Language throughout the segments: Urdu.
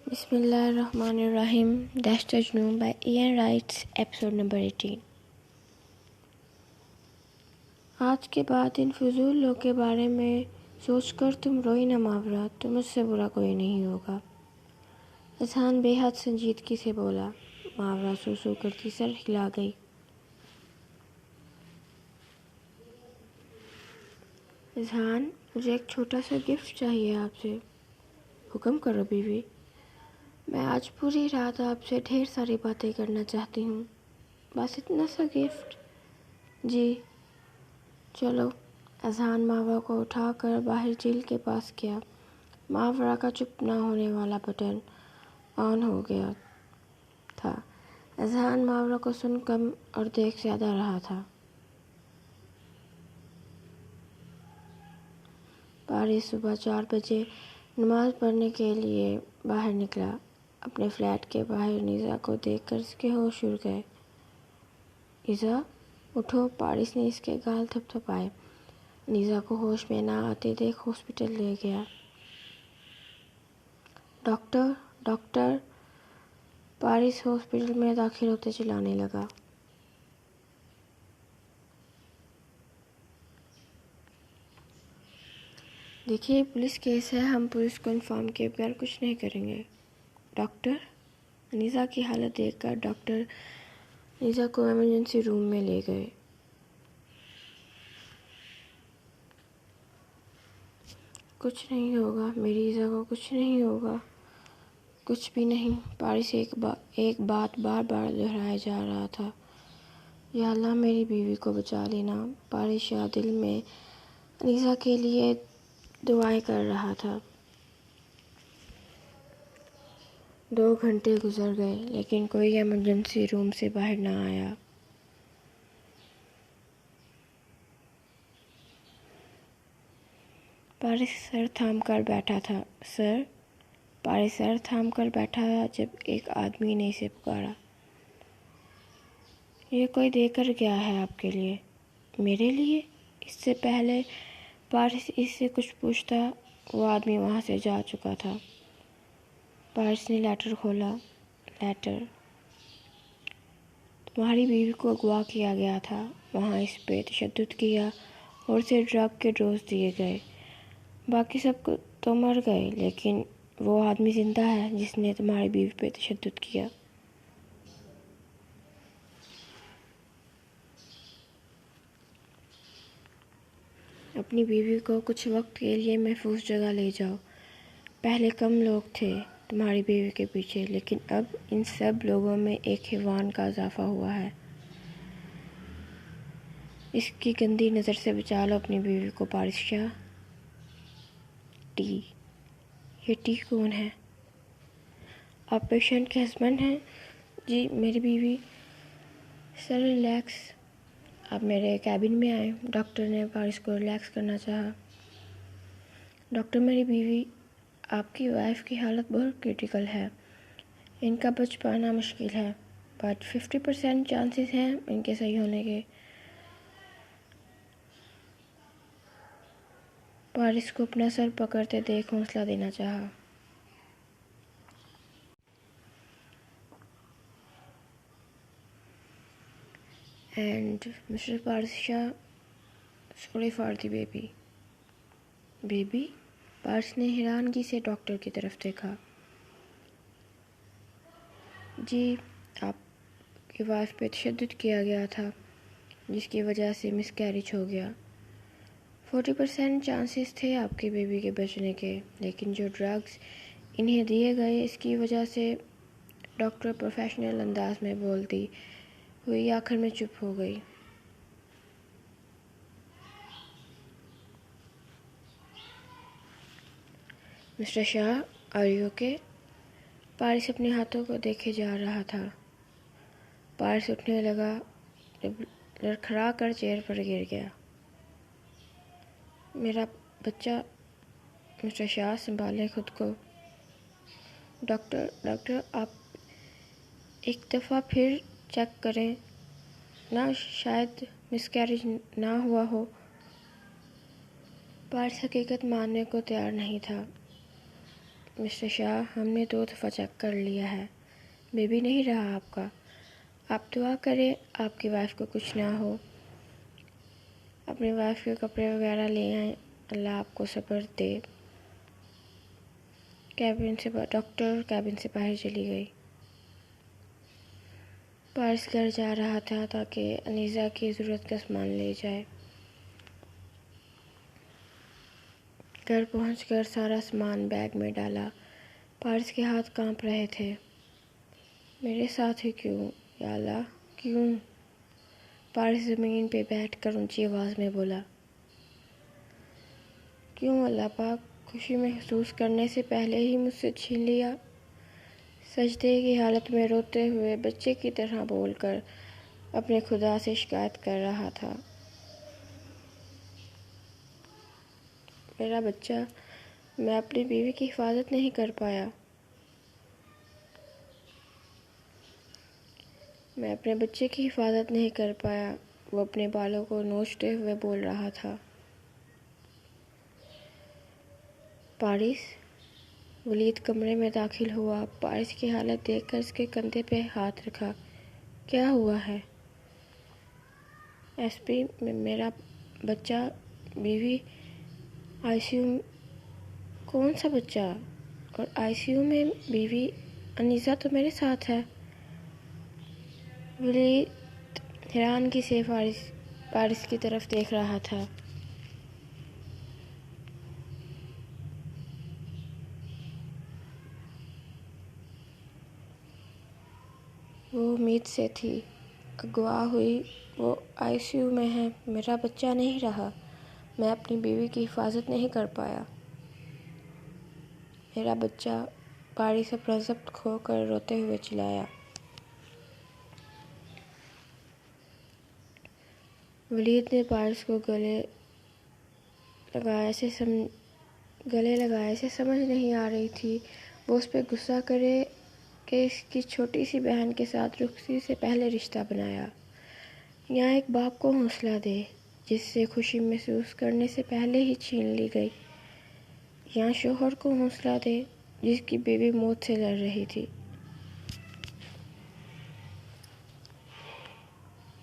Bismillahirrahmanirrahim. Dash the Junoon by Ian Wright, episode number 18. آج کے بعد ان فضول لوگ کے بارے میں سوچ کر تم روئی نہ ماورا، تو مجھ سے برا کوئی نہیں ہوگا۔ اذہان بے حد سنجیدگی سے بولا۔ ماورا سو سو کرتی سر ہلا گئی۔ اذہان، مجھے ایک چھوٹا سا گفٹ چاہیے آپ سے۔ حکم کرو بیوی۔ میں آج پوری رات آپ سے ڈھیر ساری باتیں کرنا چاہتی ہوں، بس اتنا سا گفٹ۔ جی چلو۔ اذہان ماورا کو اٹھا کر باہر جھیل کے پاس گیا۔ ماورا کا چپ نہ ہونے والا بٹن آن ہو گیا تھا۔ اذہان ماورا کو سن کم اور دیکھ زیادہ رہا تھا۔ پارس صبح 4 بجے نماز پڑھنے کے لیے باہر نکلا۔ اپنے فلیٹ کے باہر نیزا کو دیکھ کر اس کے ہوش اڑ گئے۔ نیزا اٹھو، پارس نے اس کے گال تھپ تھپائے۔ نیزا کو ہوش میں نہ آتے دیکھ ہاسپٹل لے گیا۔ ڈاکٹر ڈاکٹر، پارس ہاسپٹل میں داخل ہوتے چلانے لگا۔ دیکھیے پولیس کیس ہے، ہم پولیس کو انفارم کیے بغیر کچھ نہیں کریں گے۔ ڈاکٹر، نیزا کی حالت دیکھ کر ڈاکٹر نیزا کو ایمرجنسی روم میں لے گئے۔ کچھ نہیں ہوگا، میری نیزا کو کچھ نہیں ہوگا۔ کچھ بھی نہیں۔ پارس ایک بات بار بار دہرائے جا رہا تھا۔ یا اللہ میری بیوی کو بچا لینا۔ پارس شاہ دل میں نیزا کے لیے دعائیں کر رہا تھا۔ 2 گھنٹے گزر گئے لیکن کوئی ایمرجنسی روم سے باہر نہ آیا۔ پارس سر تھام کر بیٹھا تھا۔ سر؟ پارس سر تھام کر بیٹھا تھا جب ایک آدمی نے اسے پکارا۔ یہ کوئی دے کر گیا ہے آپ کے لیے۔ میرے لیے؟ اس سے پہلے پارس اس سے کچھ پوچھتا وہ آدمی وہاں سے جا چکا تھا۔ پارس نے لیٹر کھولا۔ لیٹر؟ تمہاری بیوی کو اغوا کیا گیا تھا، وہاں اس پہ تشدد کیا اور اسے ڈرگ کے ڈوز دیے گئے۔ باقی سب تو مر گئے لیکن وہ آدمی زندہ ہے جس نے تمہاری بیوی پہ تشدد کیا۔ اپنی بیوی کو کچھ وقت کے لیے محفوظ جگہ لے جاؤ۔ پہلے کم لوگ تھے تمہاری بیوی کے پیچھے، لیکن اب ان سب لوگوں میں ایک حیوان کا اضافہ ہوا ہے۔ اس کی گندی نظر سے بچا لو اپنی بیوی کو پارس شاہ۔ ٹی؟ یہ ٹی کون ہے؟ آپ پیشنٹ کے ہسبینڈ ہیں؟ جی میری بیوی۔ سر ریلیکس، آپ میرے کیبن میں آئیں۔ ڈاکٹر نے پارس کو ریلیکس کرنا چاہا۔ ڈاکٹر میری بیوی، آپ کی وائف کی حالت بہت کریٹیکل ہے، ان کا بچ پانا مشکل ہے، بٹ 50% چانسز ہیں ان کے صحیح ہونے کے۔ پارس کو اپنا سر پکڑتے دیکھ حوصلہ دینا چاہا۔ And mister Paras Shah, sorry for the baby. Baby? Paras نے حیرانگی سے ڈاکٹر کی طرف دیکھا۔ جی آپ کی وائف پہ تشدد کیا گیا تھا جس کی وجہ سے مس کیریج ہو گیا۔ 40% چانسز تھے آپ کی بیبی کے بچنے کے، لیکن جو ڈرگز انہیں دیے گئے اس کی وجہ سے، ڈاکٹر پروفیشنل انداز میں بولتی ہوئی آخر میں چپ ہو گئی۔ Mister Shah, are you okay? Paras اپنے ہاتھوں کو دیکھے جا رہا تھا۔ پارس اٹھنے لگا، لڑکھڑا کر چیئر پر گر گیا۔ میرا بچہ۔ مسٹر شاہ سنبھالیں خود کو۔ ڈاکٹر آپ ایک دفعہ پھر چیک کریں نا، شاید مس کیریج نہ ہوا ہو۔ پارس حقیقت ماننے کو تیار نہیں تھا۔ مسٹر شاہ، ہم نے 2 دفعہ چیک کر لیا ہے، بیبی نہیں رہا آپ کا۔ آپ دعا کریں آپ کی وائف کو کچھ نہ ہو۔ اپنی وائف کے کپڑے وغیرہ لے آئیں، اللہ آپ کو صبر دے۔ ڈاکٹر کیبن سے باہر چلی گئی۔ پارس گھر جا رہا تھا تاکہ انیزہ کی ضرورت کا سامان لے جائے۔ گھر پہنچ کر سارا سامان بیگ میں ڈالا۔ پارس کے ہاتھ کانپ رہے تھے۔ میرے ساتھ ہی کیوں یا اللہ، کیوں؟ پارس زمین پہ بیٹھ کر اونچی آواز میں بولا۔ کیوں اللہ پاک؟ خوشی محسوس کرنے سے پہلے ہی مجھ سے چھین لیا۔ سجدے کی حالت میں روتے ہوئے بچے کی طرح بول کر اپنے خدا سے شکایت کر رہا تھا۔ میرا بچہ، میں اپنی بیوی کی حفاظت نہیں کر پایا۔ میں اپنے بچے کی حفاظت نہیں کر پایا، وہ اپنے بالوں کو نوچتے ہوئے بول رہا تھا۔ پارس، ولید کمرے میں داخل ہوا۔ پارس کی حالت دیکھ کر اس کے کندھے پہ ہاتھ رکھا۔ کیا ہوا ہے؟ ایس پی، میرا بچہ، بیوی آئی سی یو۔ کون سا بچہ؟ اور آئی سی یو میں بیوی؟ انیزہ تو میرے ساتھ ہے۔ ولید حیرانگی سے پارس کی طرف دیکھ رہا تھا۔ وہ امید سے تھی، اغوا ہوئی۔ وہ آئی سی یو میں ہے، میرا بچہ نہیں رہا، میں اپنی بیوی کی حفاظت نہیں کر پایا۔ میرا بچہ، پارس اپنا ضبط کھو کر روتے ہوئے چلایا۔ ولید نے پارس کو گلے لگایا سے سمجھ نہیں آ رہی تھی وہ اس پہ غصہ کرے کہ اس کی چھوٹی سی بہن کے ساتھ رخصتی سے پہلے رشتہ بنایا، یا ایک باپ کو حوصلہ دے جس سے خوشی محسوس کرنے سے پہلے ہی چھین لی گئی، یا شوہر کو حوصلہ دے جس کی بیوی موت سے لڑ رہی تھی۔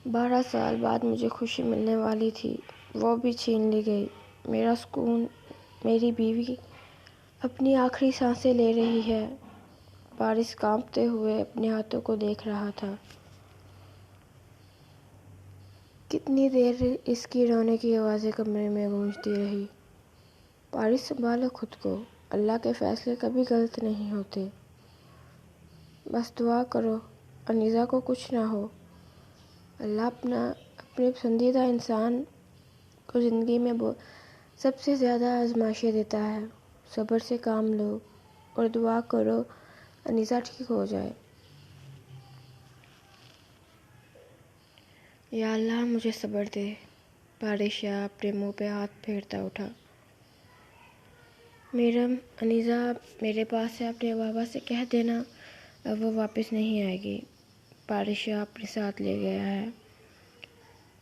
12 سال بعد مجھے خوشی ملنے والی تھی، وہ بھی چھین لی گئی۔ میرا سکون، میری بیوی اپنی آخری سانسیں لے رہی ہے۔ پارس کانپتے ہوئے اپنے ہاتھوں کو دیکھ رہا تھا۔ کتنی دیر اس کی رونے کی آوازیں کمرے میں گونجتی رہی۔ پارس، سنبھالو خود کو، اللہ کے فیصلے کبھی غلط نہیں ہوتے۔ بس دعا کرو انیزہ کو کچھ نہ ہو۔ اللہ اپنے پسندیدہ انسان کو زندگی میں سب سے زیادہ آزمائشیں دیتا ہے۔ صبر سے کام لو اور دعا کرو انیزہ ٹھیک ہو جائے۔ یا اللہ مجھے صبر دے۔ پارس شاہ اپنے منہ پہ ہاتھ پھیرتا اٹھا۔ میرم، انیزہ میرے پاس ہے، اپنے بابا سے کہہ دینا اب وہ واپس نہیں آئے گی۔ پارس شاہ اپنے ساتھ لے گیا ہے۔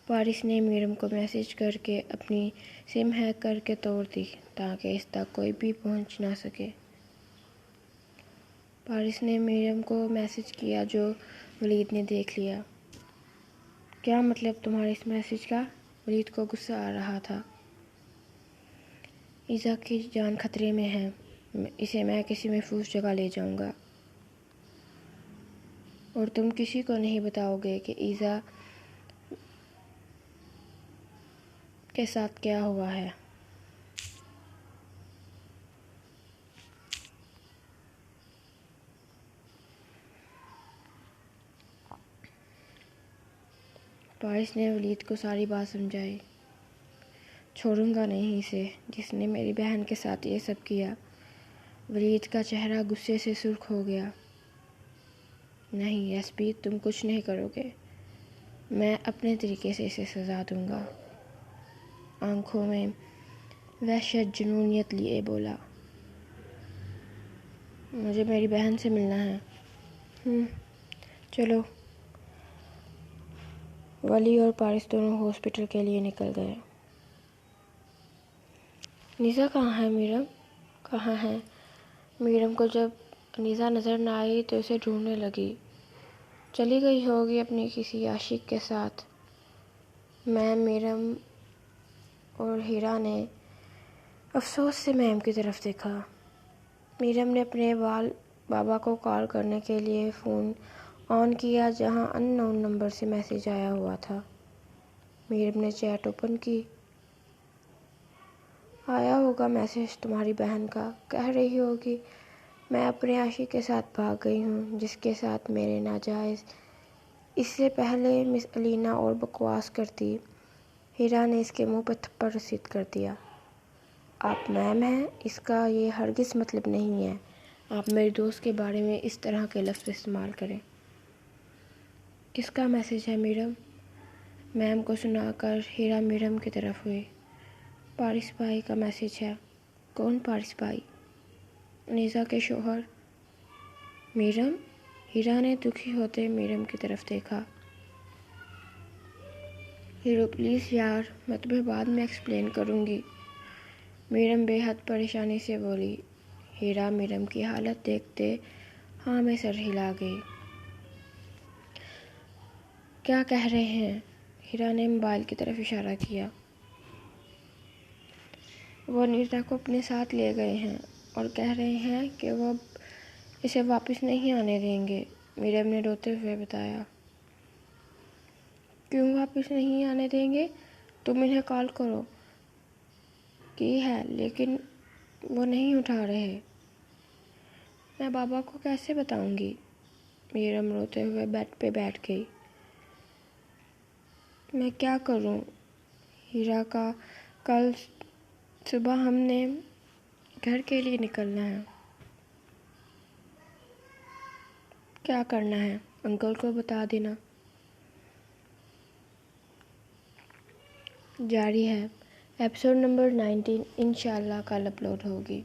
پارس نے میرم کو میسج کر کے اپنی سم ہیک کر کے توڑ دی تاکہ اس تک کوئی بھی پہنچ نہ سکے۔ پارس نے میرم کو میسج کیا جو ولید نے دیکھ لیا۔ کیا مطلب تمہارے اس میسج کا؟ ولید کو غصہ آ رہا تھا۔ ایزا کی جان خطرے میں ہے، اسے میں کسی محفوظ جگہ لے جاؤں گا، اور تم کسی کو نہیں بتاؤ گے کہ ایزا کے ساتھ کیا ہوا ہے۔ پارس نے ولید کو ساری بات سمجھائی۔ چھوڑوں گا نہیں اسے، جس نے میری بہن کے ساتھ یہ سب کیا۔ ولید کا چہرہ غصے سے سرخ ہو گیا۔ نہیں ایس پی، تم کچھ نہیں کرو گے، میں اپنے طریقے سے اسے سزا دوں گا۔ آنکھوں میں وحشت جنونیت لیے بولا۔ مجھے میری بہن سے ملنا ہے۔ چلو۔ ولی اور پارس دونوں ہاسپٹل کے لیے نکل گئے۔ انیزہ کہاں ہے میرم؟ کہاں ہے؟ میرم کو جب انیسہ نظر نہ آئی تو اسے ڈھونڈنے لگی، چلی گئی ہوگی اپنی کسی عاشق کے ساتھ۔ میرم اور ہیرا نے افسوس سے میم کی طرف دیکھا۔ میرم نے اپنے بابا کو کال کرنے کے لیے فون آن کیا جہاں ان نون نمبر سے میسج آیا ہوا تھا۔ میرم نے چیٹ اوپن کی۔ آیا ہوگا میسج تمہاری بہن کا، کہہ رہی ہوگی میں اپنے عاشق کے ساتھ بھاگ گئی ہوں جس کے ساتھ میرے ناجائز۔ اس سے پہلے مس الینا اور بکواس کرتی، ہیرا نے اس کے منہ پر تھپڑ رسید کر دیا۔ آپ میم ہیں، اس کا یہ ہرگز مطلب نہیں ہے آپ میرے دوست کے بارے میں اس طرح کے لفظ استعمال کریں۔ کس کا میسج ہے میرم؟ میم کو سنا کر ہیرا میرم کی طرف ہوئی۔ پارس بھائی کا میسج ہے۔ کون پارس بھائی؟ انیسہ کے شوہر۔ میرم؟ ہیرا نے دکھی ہوتے میرم کی طرف دیکھا۔ ہیرو پلیز یار، میں تمہیں بعد میں ایکسپلین کروں گی، میرم بے حد پریشانی سے بولی۔ ہیرا میرم کی حالت دیکھتے ہاں میں سر ہلا گئی۔ کیا کہہ رہے ہیں؟ ہیرا نے موبائل کی طرف اشارہ کیا۔ وہ انیسہ کو اپنے ساتھ لے گئے ہیں اور کہہ رہے ہیں کہ وہ اسے واپس نہیں آنے دیں گے، میرم نے روتے ہوئے بتایا۔ کیوں واپس نہیں آنے دیں گے؟ تم انہیں کال کرو کی ہے لیکن وہ نہیں اٹھا رہے۔ میں بابا کو کیسے بتاؤں گی؟ میرم روتے ہوئے بیڈ پہ بیٹھ گئی۔ میں کیا کروں؟ ہیرا کا کل صبح ہم نے گھر کے لیے نکلنا ہے۔ کیا کرنا ہے؟ انکل کو بتا دینا۔ جاری ہے۔ ایپیسوڈ نمبر 19 انشاءاللہ کل اپلوڈ ہوگی۔